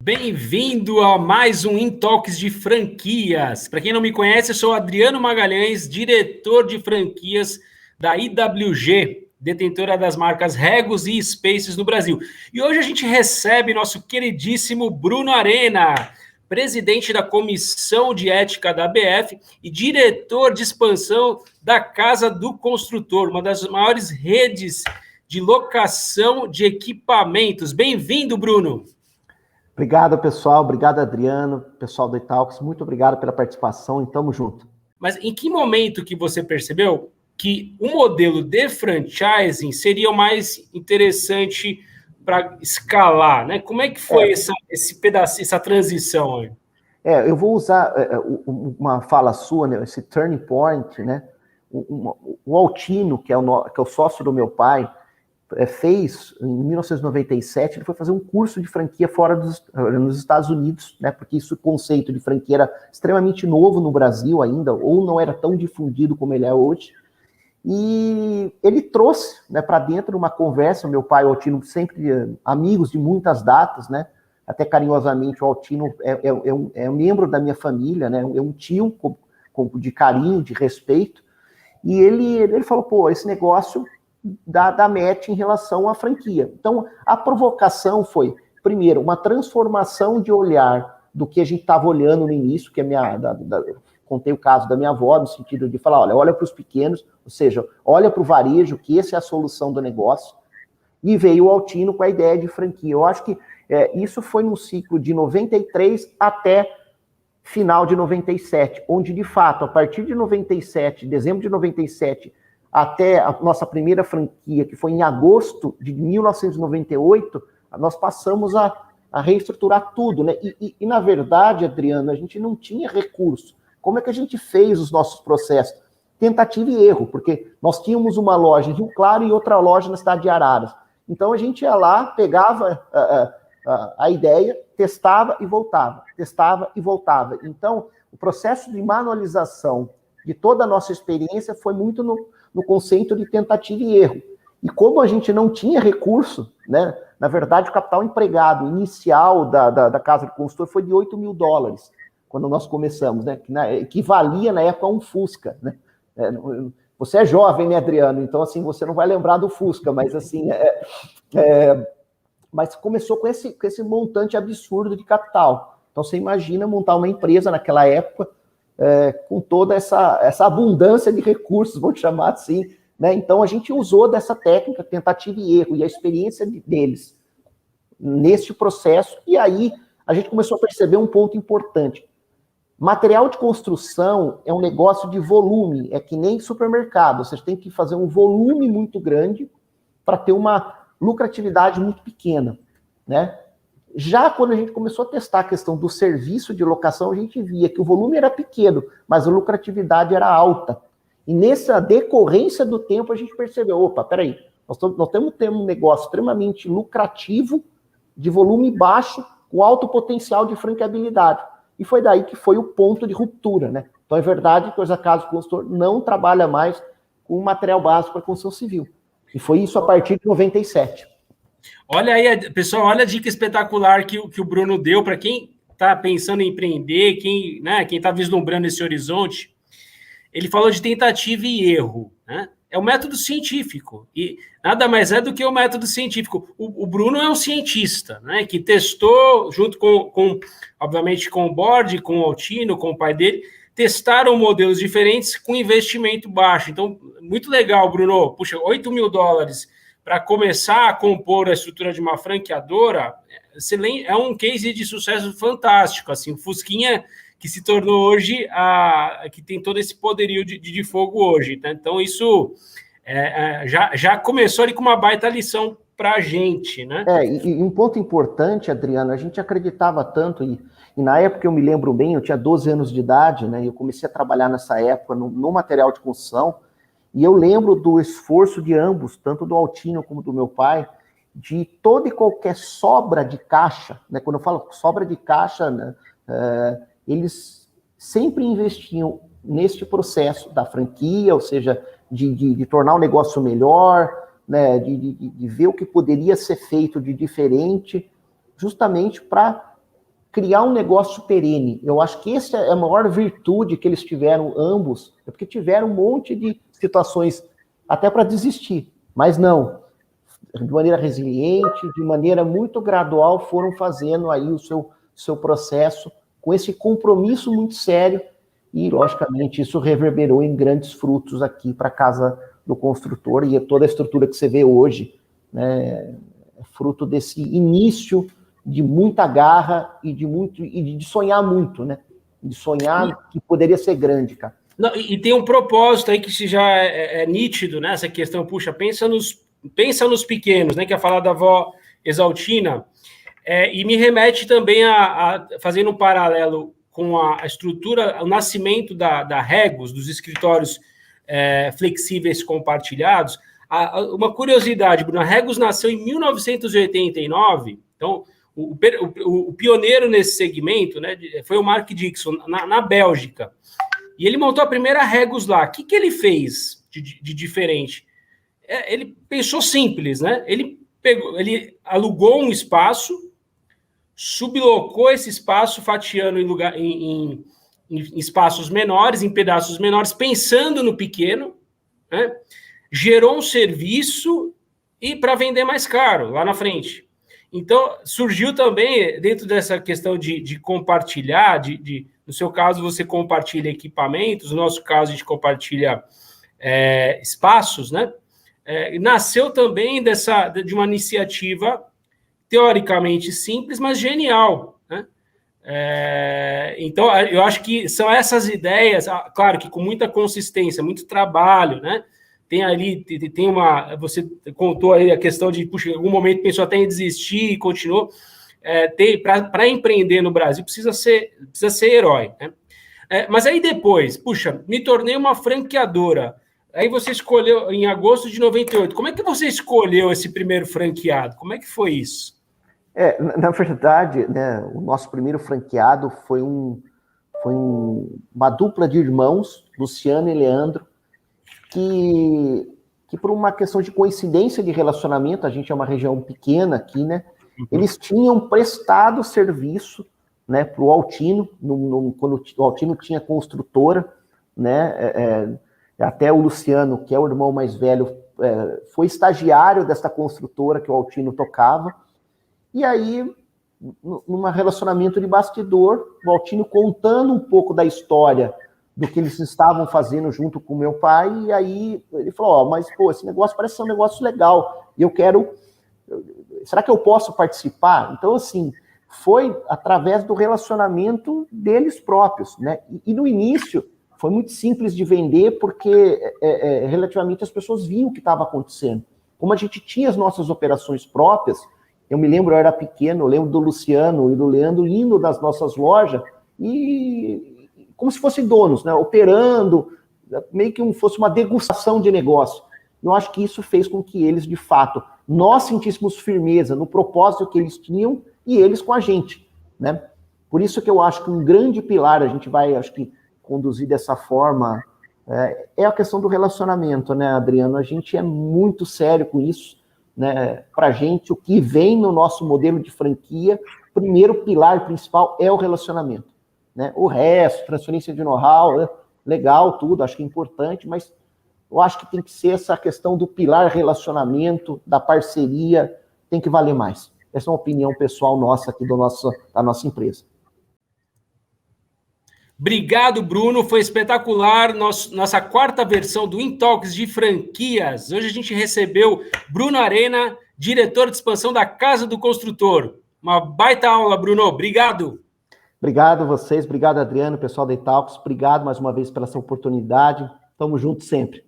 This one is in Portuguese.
Bem-vindo a mais um Intox de Franquias. Para quem não me conhece, eu sou Adriano Magalhães, diretor de franquias da IWG, detentora das marcas Regos e Spaces no Brasil. E hoje a gente recebe nosso queridíssimo Bruno Arena, presidente da Comissão de Ética da ABF e diretor de expansão da Casa do Construtor, uma das maiores redes de locação de equipamentos. Bem-vindo, Bruno. Obrigado, pessoal. Obrigado, Adriano, pessoal do Italks. Muito obrigado pela participação e tamo junto. Mas em que momento que você percebeu que o modelo de franchising seria o mais interessante para escalar, né? Como é que foi essa transição? Eu vou usar uma fala sua, né, esse turning point, né? O Altino, que é o sócio do meu pai, fez, em 1997, ele foi fazer um curso de franquia nos Estados Unidos, né, porque o conceito de franquia era extremamente novo no Brasil ainda, ou não era tão difundido como ele é hoje, e ele trouxe, né, para dentro uma conversa, o meu pai, o Altino, sempre amigos de muitas datas, né, até carinhosamente o Altino é um membro da minha família, né, é um tio de carinho, de respeito, e ele falou, pô, esse negócio da match em relação à franquia. Então, a provocação foi, primeiro, uma transformação de olhar do que a gente estava olhando no início, que contei o caso da minha avó, no sentido de falar, olha para os pequenos, ou seja, olha para o varejo, que essa é a solução do negócio, e veio o Altino com a ideia de franquia. Eu acho que isso foi num ciclo de 93 até final de 97, onde, de fato, a partir de 97, dezembro de 97, até a nossa primeira franquia, que foi em agosto de 1998, nós passamos a reestruturar tudo, né? E, na verdade, Adriano, a gente não tinha recurso. Como é que a gente fez os nossos processos? Tentativa e erro, porque nós tínhamos uma loja em Rio Claro e outra loja na cidade de Araras. Então, a gente ia lá, pegava a ideia, testava e voltava, testava e voltava. Então, o processo de manualização de toda a nossa experiência foi muito no conceito de tentativa e erro. E como a gente não tinha recurso, né, na verdade, o capital empregado inicial da Casa do Consultor foi de $8 mil, quando nós começamos, né, que equivalia na época a um Fusca. Né? Você é jovem, né, Adriano? Então, assim, você não vai lembrar do Fusca, mas, assim, mas começou com esse montante absurdo de capital. Então, você imagina montar uma empresa naquela época, com toda essa abundância de recursos, vou te chamar assim, né? Então a gente usou dessa técnica, tentativa e erro, e a experiência deles nesse processo, e aí a gente começou a perceber um ponto importante. Material de construção é um negócio de volume, é que nem supermercado, você tem que fazer um volume muito grande para ter uma lucratividade muito pequena, né? Já quando a gente começou a testar a questão do serviço de locação, a gente via que o volume era pequeno, mas a lucratividade era alta. E nessa decorrência do tempo, a gente percebeu, opa, peraí, nós temos um negócio extremamente lucrativo, de volume baixo, com alto potencial de franqueabilidade. E foi daí que foi o ponto de ruptura, né? Então é verdade que a Casa do Consultor não trabalha mais com material básico para construção civil. E foi isso a partir de 97. Olha aí, pessoal, olha a dica espetacular que o Bruno deu para quem está pensando em empreender, quem está vislumbrando esse horizonte. Ele falou de tentativa e erro, né? É o método científico, e nada mais é do que o método científico. O Bruno é um cientista, né, que testou, junto obviamente, com o board, com o Altino, com o pai dele, testaram modelos diferentes com investimento baixo. Então, muito legal, Bruno. Puxa, $8 mil para começar a compor a estrutura de uma franqueadora, é um case de sucesso fantástico. Assim, o Fusquinha, que se tornou hoje, que tem todo esse poderio de fogo hoje. Tá? Então, isso já começou ali com uma baita lição para a gente. Né? E um ponto importante, Adriano, a gente acreditava tanto, e na época eu me lembro bem, eu tinha 12 anos de idade, né, e eu comecei a trabalhar nessa época no material de construção, e eu lembro do esforço de ambos, tanto do Altino como do meu pai, de toda e qualquer sobra de caixa, né? Quando eu falo sobra de caixa, né, eles sempre investiam neste processo da franquia, ou seja, de tornar o negócio melhor, né, de ver o que poderia ser feito de diferente, justamente para criar um negócio perene. Eu acho que essa é a maior virtude que eles tiveram, ambos, é porque tiveram um monte de situações até para desistir, mas não, de maneira resiliente, de maneira muito gradual, foram fazendo aí o seu processo com esse compromisso muito sério e, logicamente, isso reverberou em grandes frutos aqui para a Casa do Construtor e toda a estrutura que você vê hoje, né, é fruto desse início de muita garra e de sonhar muito, né? De sonhar que poderia ser grande, cara. Não, e tem um propósito aí que se já é nítido, né? Essa questão, puxa, pensa nos pequenos, né? Que é falar da avó Exaltina, e me remete também fazendo um paralelo com a estrutura, o nascimento da Regus, dos escritórios flexíveis compartilhados. Uma curiosidade, Bruno, a Regus nasceu em 1989, então o pioneiro nesse segmento, né, foi o Mark Dixon, na Bélgica. E ele montou a primeira Regus lá. O que ele fez de diferente? Ele pensou simples, né? Ele alugou um espaço, sublocou esse espaço, fatiando em espaços menores, em pedaços menores, pensando no pequeno, né? Gerou um serviço e para vender mais caro lá na frente. Então, surgiu também, dentro dessa questão de compartilhar, no seu caso, você compartilha equipamentos, no nosso caso, a gente compartilha espaços, né? Nasceu também de uma iniciativa teoricamente simples, mas genial, né? Então, eu acho que são essas ideias, claro que com muita consistência, muito trabalho, né? Você contou aí a questão de, puxa, em algum momento pensou até em desistir e continuou. Para empreender no Brasil precisa ser herói, né? Mas aí depois, puxa, me tornei uma franqueadora. Aí você escolheu em agosto de 98. Como é que você escolheu esse primeiro franqueado? Como é que foi isso? Na verdade, né, o nosso primeiro franqueado foi uma dupla de irmãos, Luciano e Leandro, que por uma questão de coincidência de relacionamento, a gente é uma região pequena aqui, né? Eles tinham prestado serviço, né, para o Altino, quando o Altino tinha construtora, né? Até o Luciano, que é o irmão mais velho, foi estagiário dessa construtora que o Altino tocava. E aí, num relacionamento de bastidor, o Altino contando um pouco da história do que eles estavam fazendo junto com o meu pai, e aí ele falou, mas pô, esse negócio parece ser um negócio legal, e eu quero... Será que eu posso participar? Então, assim, foi através do relacionamento deles próprios, né? E no início foi muito simples de vender, porque relativamente as pessoas viam o que estava acontecendo. Como a gente tinha as nossas operações próprias, eu me lembro, eu era pequeno, eu lembro do Luciano e do Leandro indo das nossas lojas, e como se fossem donos, né? Operando, meio que fosse uma degustação de negócio. Eu acho que isso fez com que eles, de fato, nós sentíssemos firmeza no propósito que eles tinham e eles com a gente, né? Por isso que eu acho que um grande pilar, a gente vai, acho que, conduzir dessa forma, é a questão do relacionamento, né, Adriano? A gente é muito sério com isso, né? Para a gente, o que vem no nosso modelo de franquia, primeiro pilar principal é o relacionamento, né? O resto, transferência de know-how, legal, tudo, acho que é importante, mas eu acho que tem que ser essa questão do pilar relacionamento, da parceria, tem que valer mais. Essa é uma opinião pessoal nossa aqui da nossa empresa. Obrigado, Bruno. Foi espetacular. Nossa quarta versão do Intalks de franquias. Hoje a gente recebeu Bruno Arena, diretor de expansão da Casa do Construtor. Uma baita aula, Bruno. Obrigado. Obrigado a vocês. Obrigado, Adriano, pessoal da Intalks. Obrigado mais uma vez pela essa oportunidade. Tamo junto sempre.